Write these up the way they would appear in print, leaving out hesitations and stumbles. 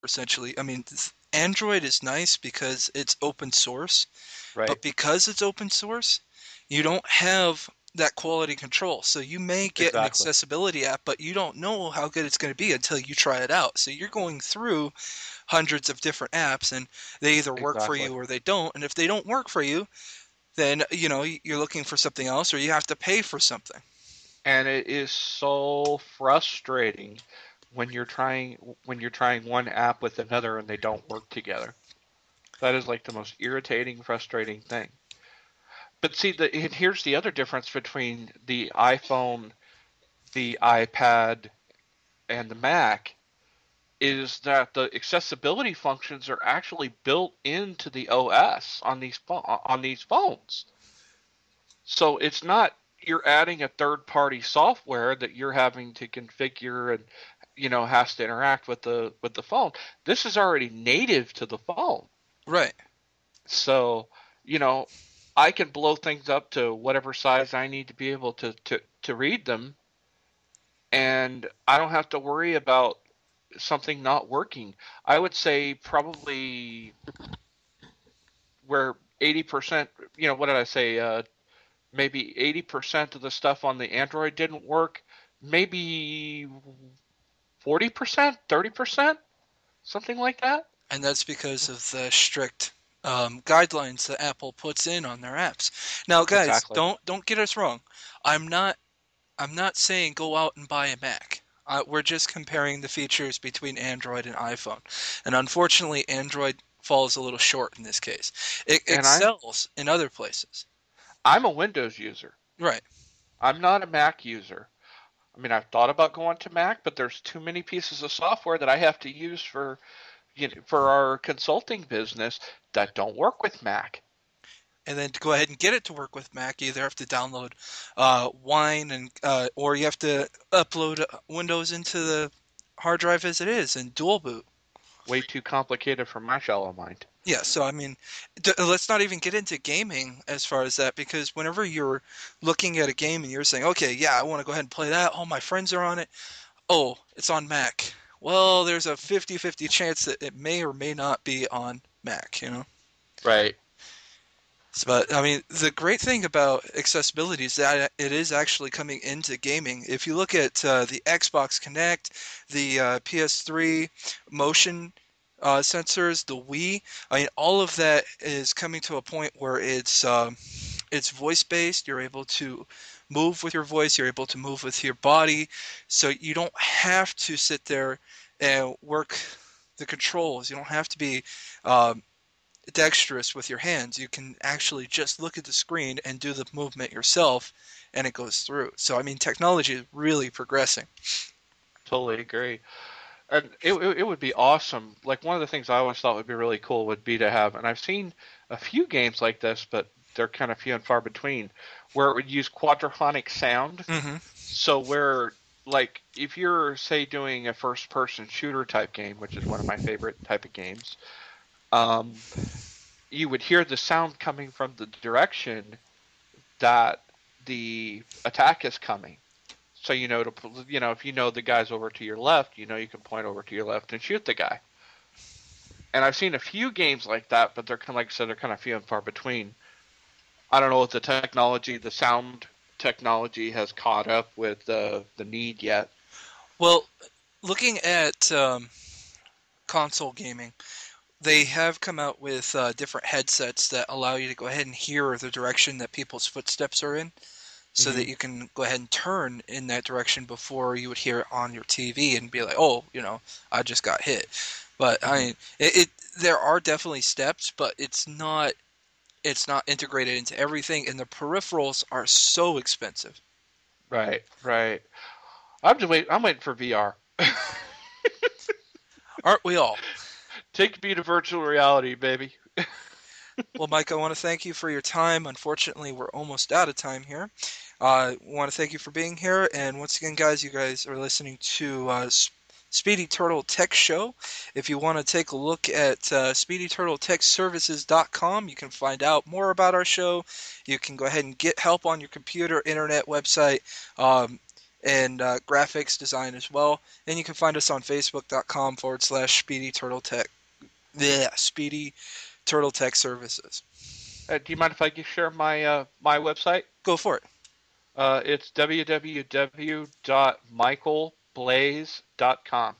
essentially. I mean, Android is nice because it's open source, Right. but because it's open source, you don't have that quality control. So you may get an Exactly. accessibility app, but you don't know how good it's going to be until you try it out. So you're going through hundreds of different apps, and they either work for Exactly. you or they don't. And if they don't work for you, then you're looking for something else, or you have to pay for something. And it is so frustrating when you're trying one app with another and they don't work together. That is like the most irritating, frustrating thing. But see, and here's the other difference between the iPhone, the iPad, and the Mac is that the accessibility functions are actually built into the OS on these phones. So it's not you're adding a third party software that you're having to configure and has to interact with the phone. This is already native to the phone. Right. So, you know, I can blow things up to whatever size I need to be able to read them, and I don't have to worry about something not working. I would say probably where 80%, what did I say? Maybe 80% of the stuff on the Android didn't work. Maybe 40%, 30%, something like that. And that's because of the strict guidelines that Apple puts in on their apps. Now, guys, Exactly. don't get us wrong. I'm not I'm not saying go out and buy a Mac. We're just comparing the features between Android and iPhone, and unfortunately, Android falls a little short in this case. It And I'm excels in other places. I'm a Windows user. Right. I'm not a Mac user. I mean, I've thought about going to Mac, but there's too many pieces of software that I have to use for our consulting business that don't work with Mac. And then to go ahead and get it to work with Mac, you either have to download Wine and or you have to upload Windows into the hard drive as it is and dual boot. Way too complicated for my shallow mind. Yeah, so I mean, let's not even get into gaming as far as that, because whenever you're looking at a game and you're saying, okay, yeah, I want to go ahead and play that, all my friends are on it, oh, it's on Mac. Well, there's a 50-50 chance that it may or may not be on Mac. Right. But I mean, the great thing about accessibility is that it is actually coming into gaming. If you look at the Xbox Kinect, the PS3 motion sensors, the Wii, I mean, all of that is coming to a point where it's voice based. You're able to move with your voice. You're able to move with your body, so you don't have to sit there and work the controls. You don't have to be um, dexterous with your hands. You can actually just look at the screen and do the movement yourself, and it goes through. So I mean, technology is really progressing. Totally agree. And it would be awesome. Like one of the things I always thought would be really cool would be to have, and I've seen a few games like this, but they're kind of few and far between, where it would use quadraphonic sound. Hmm. So where like if you're say doing a first person shooter type game, which is one of my favorite type of games, um, you would hear the sound coming from the direction that the attack is coming. So if you know the guy's over to your left, you can point over to your left and shoot the guy. And I've seen a few games like that, but they're kind of like I said, they're kind of few and far between. I don't know if the sound technology has caught up with the need yet. Well, looking at console gaming, they have come out with different headsets that allow you to go ahead and hear the direction that people's footsteps are in, so Hmm. that you can go ahead and turn in that direction before you would hear it on your TV and be like, oh, I just got hit. But I Hmm. mean, it there are definitely steps, but it's not integrated into everything, and the peripherals are so expensive. Right, right. I'm waiting for VR. Aren't we all? Take me to virtual reality, baby. Well, Mike, I want to thank you for your time. Unfortunately, we're almost out of time here. Want to thank you for being here. And once again, guys, you guys are listening to Speedy Turtle Tech Show. If you want to take a look at speedyturtletechservices.com, you can find out more about our show. You can go ahead and get help on your computer, internet, website. and graphics design as well. And you can find us on facebook.com/Speedy Turtle Tech. Yeah, Speedy Turtle Tech Services. Do you mind if I share my website? Go for it. It's www.michaelblaze.com.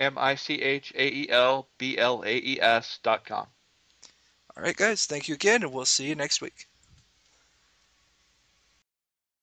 MICHAELBLAES.com. All right, guys. Thank you again, and we'll see you next week.